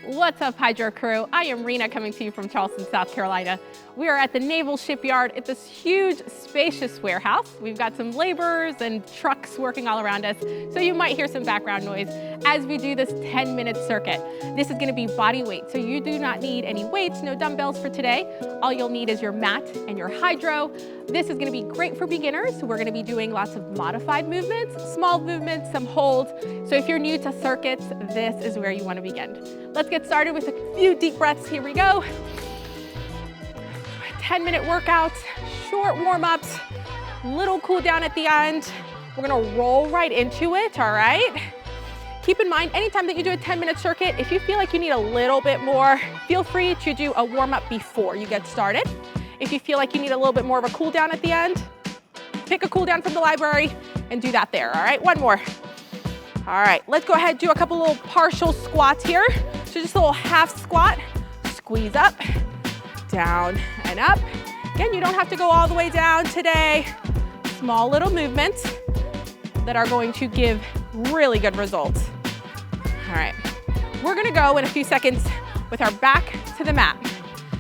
What's up, Hydrow crew? I am Rina, coming to you from Charleston, South Carolina. We are at the Naval Shipyard at this huge, spacious warehouse. We've got some laborers and trucks working all around us, so you might hear some background noise as we do this 10-minute circuit. This is gonna be body weight, so you do not need any weights, no dumbbells for today. All you'll need is your mat and your Hydrow. This is gonna be great for beginners. We're gonna be doing lots of modified movements, small movements, some holds. So if you're new to circuits, this is where you wanna begin. Let's get started with a few deep breaths. Here we go. 10-minute workout, short warm-ups, little cool down at the end. We're gonna roll right into it, all right? Keep in mind, anytime that you do a 10-minute circuit, if you feel like you need a little bit more, feel free to do a warm-up before you get started. If you feel like you need a little bit more of a cool down at the end, pick a cool down from the library and do that there, all right? One more. All right, let's go ahead and do a couple little partial squats here. So just a little half squat, squeeze up, down and up. Again, you don't have to go all the way down today. Small little movements that are going to give really good results. All right, we're gonna go in a few seconds with our back to the mat.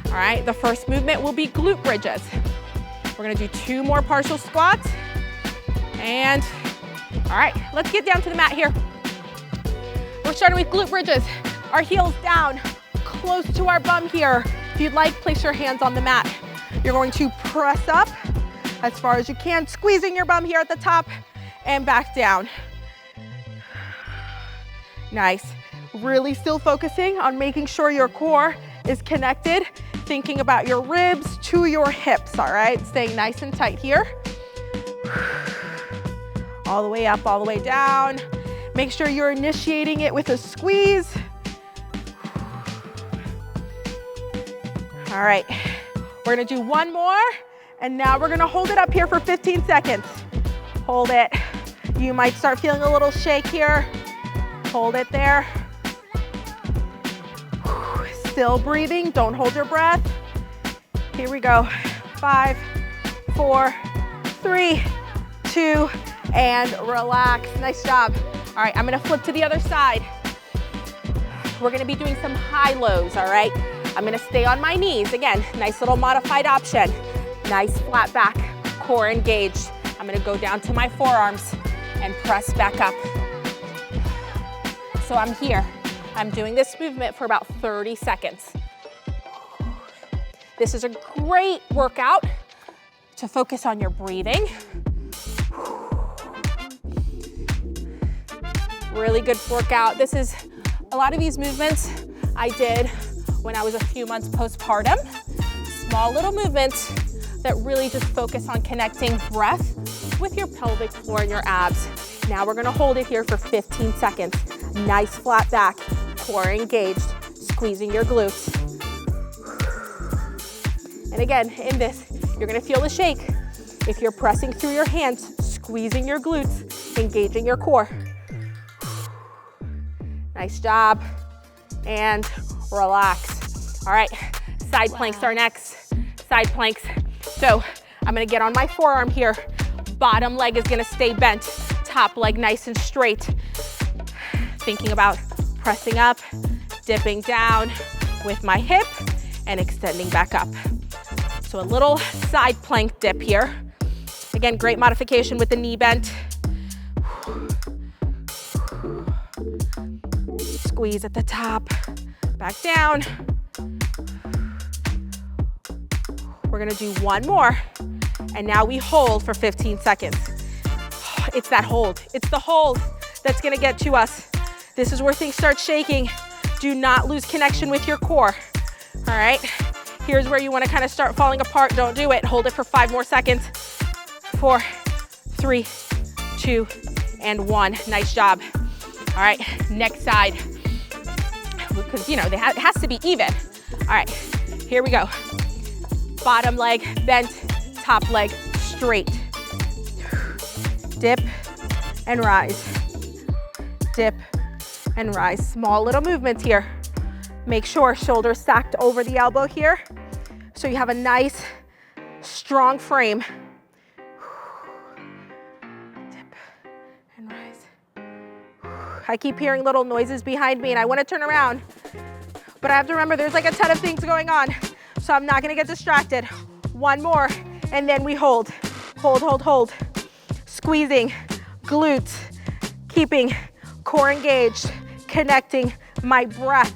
All right, the first movement will be glute bridges. We're gonna do 2 more partial squats. And all right, let's get down to the mat here. We're starting with glute bridges. Our heels down, close to our bum here. If you'd like, place your hands on the mat. You're going to press up as far as you can, squeezing your bum here at the top and back down. Nice. Really still focusing on making sure your core is connected, thinking about your ribs to your hips, all right? Staying nice and tight here. All the way up, all the way down. Make sure you're initiating it with a squeeze. All right, we're gonna do 1 more, and now we're gonna hold it up here for 15 seconds. Hold it. You might start feeling a little shake here. Hold it there. Still breathing, don't hold your breath. Here we go. 5, 4, 3, 2, and relax. Nice job. All right, I'm gonna flip to the other side. We're gonna be doing some high lows, all right? I'm gonna stay on my knees. Again, nice little modified option. Nice flat back, core engaged. I'm gonna go down to my forearms and press back up. So I'm here. I'm doing this movement for about 30 seconds. This is a great workout to focus on your breathing. Really good workout. This is a lot of these movements I did when I was a few months postpartum. Small little movements that really just focus on connecting breath with your pelvic floor and your abs. Now we're gonna hold it here for 15 seconds. Nice flat back, core engaged, squeezing your glutes. And again, in this, you're gonna feel the shake. If you're pressing through your hands, squeezing your glutes, engaging your core. Nice job, and relax. All right, side planks are next, side planks. So I'm gonna get on my forearm here. Bottom leg is gonna stay bent, top leg nice and straight. Thinking about pressing up, dipping down with my hip, and extending back up. So a little side plank dip here. Again, great modification with the knee bent. Squeeze at the top, back down. We're gonna do 1 more, and now we hold for 15 seconds. It's that hold, it's the hold that's gonna get to us. This is where things start shaking. Do not lose connection with your core, all right? Here's where you wanna kind of start falling apart. Don't do it, hold it for 5 more seconds. 4, 3, 2, and 1. Nice job. All right, next side. Because you know, it has to be even. All right, here we go. Bottom leg bent, top leg straight. Dip and rise. Dip and rise. Small little movements here. Make sure shoulders stacked over the elbow here, so you have a nice, strong frame. Dip and rise. I keep hearing little noises behind me and I want to turn around. but I have to remember there's like a ton of things going on, so I'm not gonna get distracted. One more, and then we hold. Hold, hold, hold. Squeezing glutes, keeping core engaged, connecting my breath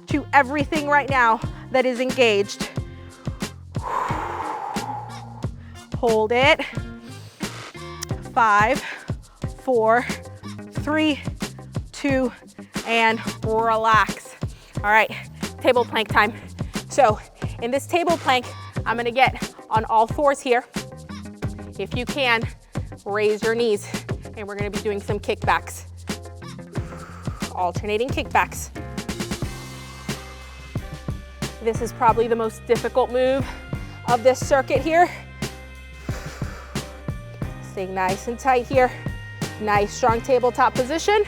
to everything right now that is engaged. Hold it. 5, 4, 3, 2, and relax. All right, table plank time. So in this table plank, I'm gonna get on all fours here. If you can, raise your knees, and we're gonna be doing some kickbacks. Alternating kickbacks. This is probably the most difficult move of this circuit here. Stay nice and tight here. Nice, strong tabletop position.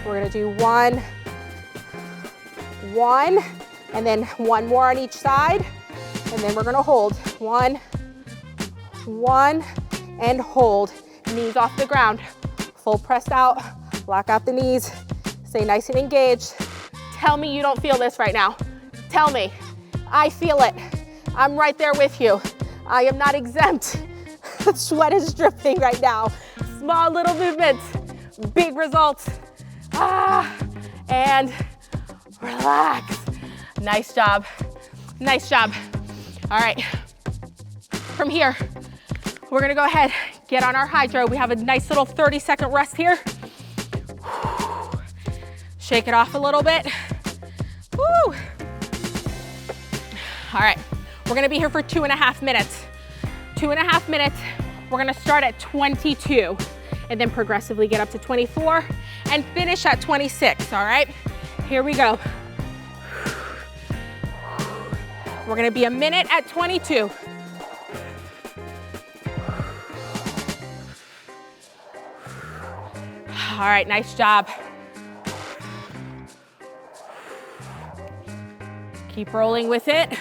We're gonna do one, and then one more on each side, and then we're gonna hold. One, and hold. Knees off the ground. Full press out, lock out the knees. Stay nice and engaged. Tell me you don't feel this right now. Tell me. I feel it. I'm right there with you. I am not exempt. Sweat is dripping right now. Small little movements, big results. And relax. Nice job. Nice job. All right. From here, we're gonna go ahead, get on our Hydrow. We have a nice little 30-second rest here. Shake it off a little bit. Woo. All right, we're gonna be here for 2.5 minutes. 2.5 minutes, we're gonna start at 22 and then progressively get up to 24 and finish at 26, all right? Here we go. We're gonna be a minute at 22. All right, nice job. Keep rolling with it.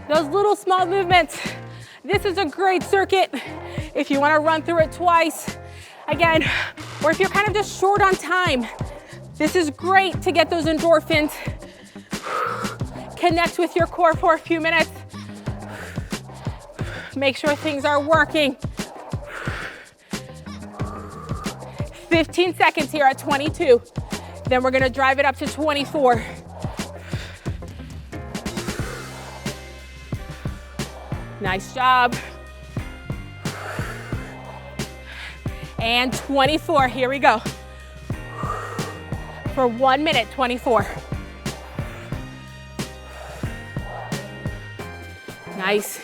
Those little small movements. This is a great circuit if you want to run through it twice. Again, or if you're kind of just short on time. This is great to get those endorphins. Connect with your core for a few minutes. Make sure things are working. 15 seconds here at 22. Then we're gonna drive it up to 24. Nice job. And 24, here we go. For 1 minute, 24. Nice.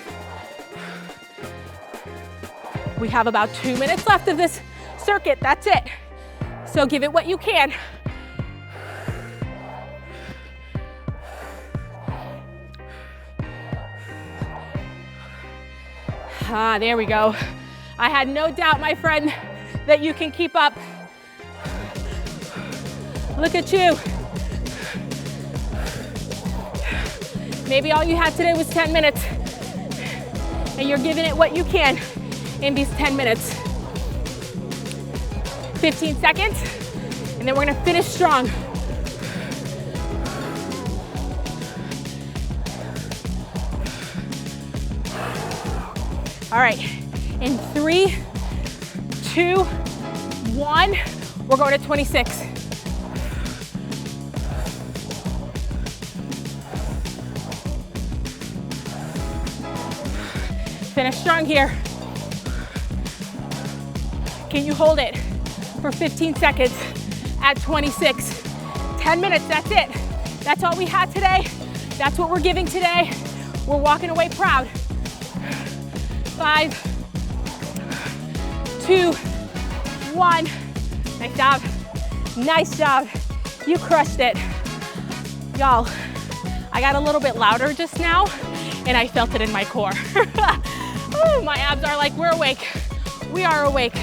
We have about 2 minutes left of this circuit, that's it. So give it what you can. There we go. I had no doubt, my friend, that you can keep up. Look at you. Maybe all you had today was 10 minutes, and you're giving it what you can in these 10 minutes. 15 seconds, and then we're gonna finish strong. All right, in 3, 2, 1, we're going to 26. Finish strong here. Can you hold it for 15 seconds at 26? 10 minutes, that's it. That's all we had today. That's what we're giving today. We're walking away proud. 5, 2, 1. Nice job. Nice job. You crushed it. Y'all, I got a little bit louder just now and I felt it in my core. Ooh, my abs are like, we're awake. We are awake.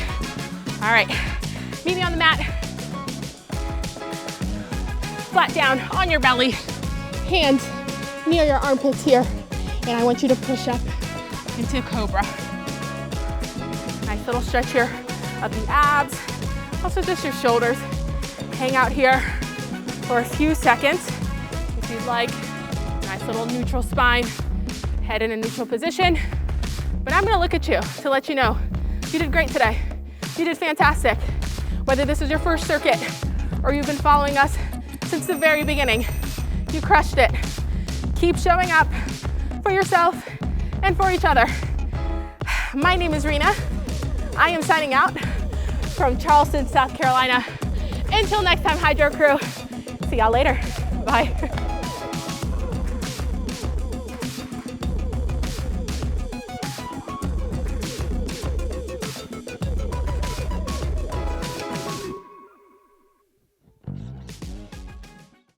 All right, meet me on the mat. Flat down on your belly. Hands near your armpits here. And I want you to push up into cobra. Nice little stretch here of the abs. Also just your shoulders hang out here for a few seconds. If you'd like, nice little neutral spine, head in a neutral position. But I'm gonna look at you to let you know, you did great today. You did fantastic. Whether this is your first circuit or you've been following us since the very beginning, you crushed it. Keep showing up for yourself and for each other. My name is Rina. I am signing out from Charleston, South Carolina. Until next time, Hydrow crew. See y'all later. Bye.